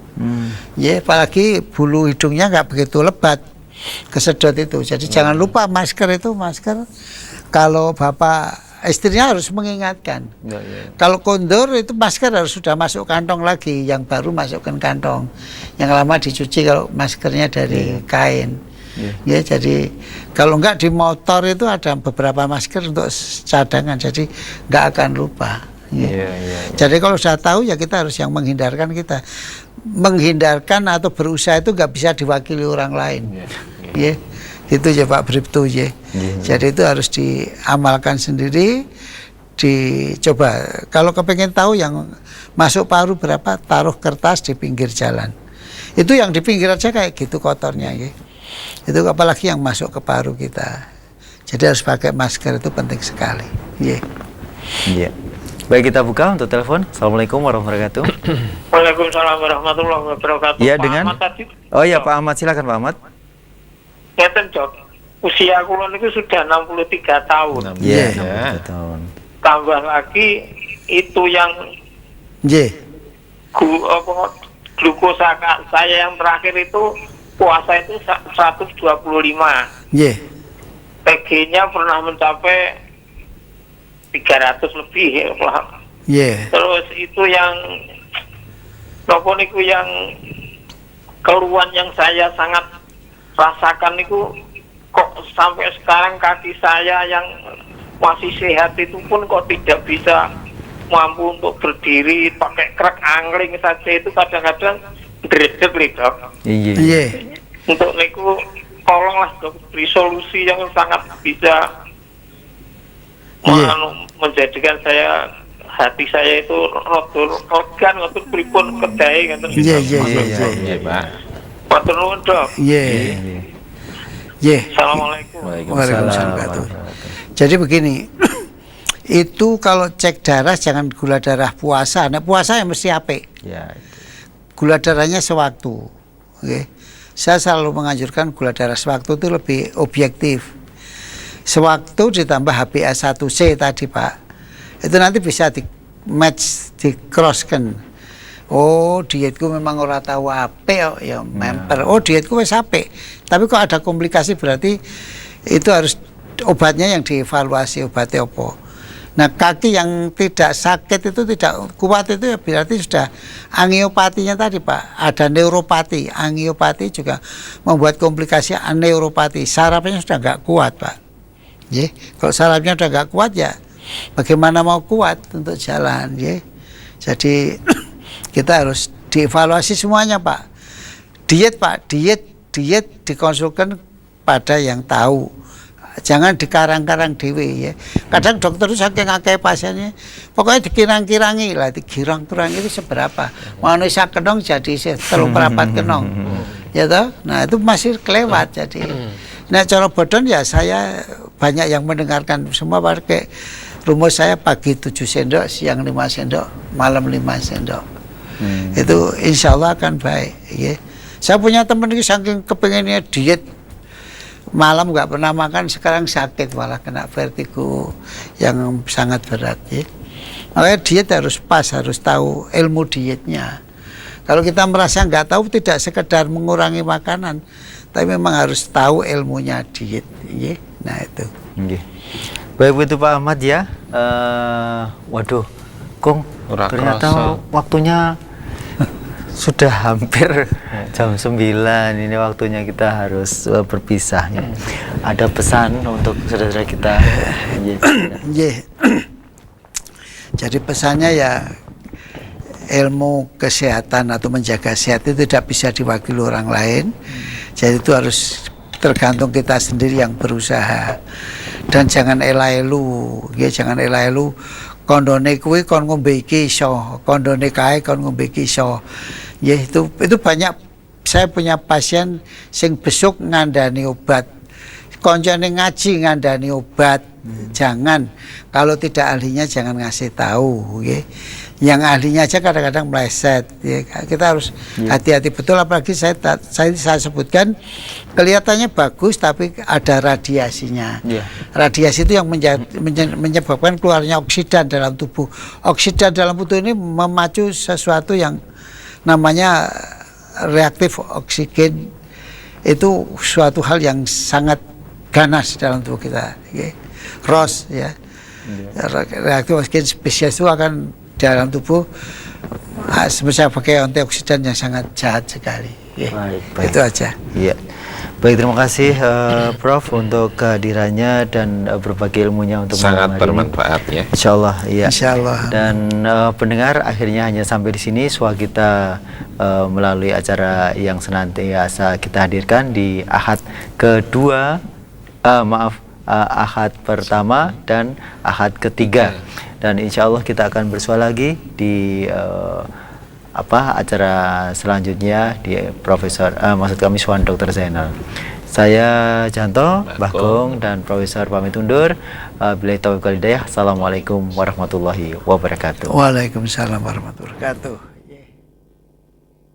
Ya, apalagi bulu hidungnya nggak begitu lebat, kesedot itu. Jadi jangan lupa masker itu kalau bapak istrinya harus mengingatkan. Kalau kondor itu masker harus sudah masuk kantong lagi, yang baru masukkan kantong, yang lama dicuci kalau maskernya dari kain. Ya, jadi kalau enggak di motor itu ada beberapa masker untuk cadangan, jadi enggak akan lupa. Jadi kalau sudah tahu ya kita harus yang menghindarkan atau berusaha itu nggak bisa diwakili orang lain. Ya, itu ya Pak Bribtu ya. Jadi itu harus diamalkan sendiri, dicoba. Kalau kepengen tahu yang masuk paru berapa, taruh kertas di pinggir jalan. Itu yang di pinggir aja kayak gitu kotornya ya. Itu apalagi yang masuk ke paru kita. Jadi harus pakai masker, itu penting sekali. Iya. Baik, kita buka untuk telepon. Assalamualaikum warahmatullahi wabarakatuh. Waalaikumsalam warahmatullahi wabarakatuh. Iya, Pak dengan Ahmad tadi. Oh iya Pak Ahmad, silakan Pak Ahmad. Ngeten, Dok. Usia kula niku sudah 63 tahun. Iya, Ya. 63 tahun. Tambah lagi itu yang glukosa saya yang terakhir itu puasa itu 125. PG-nya pernah mencapai 300 lebih ya, Pak. Terus itu yang nopo niku yang keluhan yang saya sangat rasakan niku kok sampai sekarang kaki saya yang masih sehat itu pun kok tidak bisa mampu untuk berdiri, pakai krek angling saja itu kadang-kadang dredeg Dok. Iya. Untuk niku tolonglah Dok, beri solusi yang sangat bisa menjadikan hati saya itu rogan untuk pripun kedai ngoten. Iya, Pak. Matur nuwun, Dok. Assalamualaikum Waalaikumsalam. warahmatullahi wabarakatuh. Jadi begini, Itu kalau cek darah jangan gula darah puasa. Nah, puasa yang mesti apik. Ya. Gula darahnya sewaktu. Oke. Saya selalu menganjurkan gula darah sewaktu itu lebih objektif. Sewaktu ditambah HbA1c tadi Pak. Itu nanti bisa di match, di crosskan. Oh, dietku memang ora tahu apik ya memper. Oh, dietku wis apik. Tapi kok ada komplikasi berarti itu harus obatnya yang dievaluasi, obatnya apa. Nah, kaki yang tidak sakit itu tidak kuat itu ya berarti sudah angiopatinya tadi Pak. Ada neuropati, angiopati juga membuat komplikasi neuropati. Sarafnya sudah nggak kuat Pak. Ya, kalau sarafnya sudah nggak kuat ya bagaimana mau kuat untuk jalan ya. Jadi kita harus dievaluasi semuanya Pak. Diet Pak, diet dikonsulkan pada yang tahu. Jangan dikarang-karang dewe ya. Kadang dokter itu saking akeh pasiennya, pokoknya dikirang-kirangi lah, dikirang-kirangi itu seberapa. Manusia kenong jadi 3/4 kenong. Ya toh? Nah, itu masih kelewat jadi. Nah, cara bodon ya saya banyak yang mendengarkan semua pakai rumus saya pagi 7 sendok, siang 5 sendok, malam 5 sendok. Itu insya Allah akan baik ya. Saya punya teman itu saking kepengennya diet malam nggak pernah makan, sekarang sakit malah kena vertigo yang sangat berat ya. Makanya diet harus pas, harus tahu ilmu dietnya. Kalau kita merasa nggak tahu, tidak sekedar mengurangi makanan, tapi memang harus tahu ilmunya diet ya. Nah itu. Okay. Baik itu Pak Ahmad ya. Waduh, Kong, ternyata kerasa. waktunya sudah hampir jam 9. Ini waktunya kita harus berpisah ya. Ada pesan untuk saudara-saudara kita? Yeah. Jadi pesannya ya ilmu kesehatan atau menjaga sehat itu tidak bisa diwakili orang lain. Jadi itu harus tergantung kita sendiri yang berusaha. Dan jangan ela-elu, ya jangan ela-elu. Kondone kuwi kon ngombe iki iso, kondone kae kon ngombe iki iso. Ya itu banyak. Saya punya pasien sing besuk ngandani obat, koncone ngaji ngandani obat. Jangan, kalau tidak ahlinya jangan ngasih tahu ya. Yang ahlinya aja kadang-kadang meleset ya. Kita harus hati-hati betul, apalagi saya sebutkan kelihatannya bagus tapi ada radiasinya. Radiasi itu yang menyebabkan keluarnya oksidan dalam tubuh. Oksidan dalam tubuh ini memacu sesuatu yang namanya reaktif oksigen. Itu suatu hal yang sangat ganas dalam tubuh kita ya. ROS ya. Reaktif oksigen spesies itu akan dalam tubuh sebagai antioksidan yang sangat jahat sekali ya. Baik. Itu aja ya. Baik, terima kasih Prof untuk kehadirannya dan berbagi ilmunya untuk sangat bermanfaat ya. Insyaallah ya. Insyaallah. Dan pendengar, akhirnya hanya sampai di sini suah kita melalui acara yang senantiasa kita hadirkan di Ahad kedua, Ahad pertama dan Ahad ketiga. Dan insya Allah kita akan bersua lagi di acara selanjutnya di Profesor maksud kami Suan Dr. Zainal. Saya Janto, Bagong dan Profesor pamit undur. Billahi taufiq wal hidayah. Assalamualaikum warahmatullahi wabarakatuh. Waalaikumsalam warahmatullahi wabarakatuh.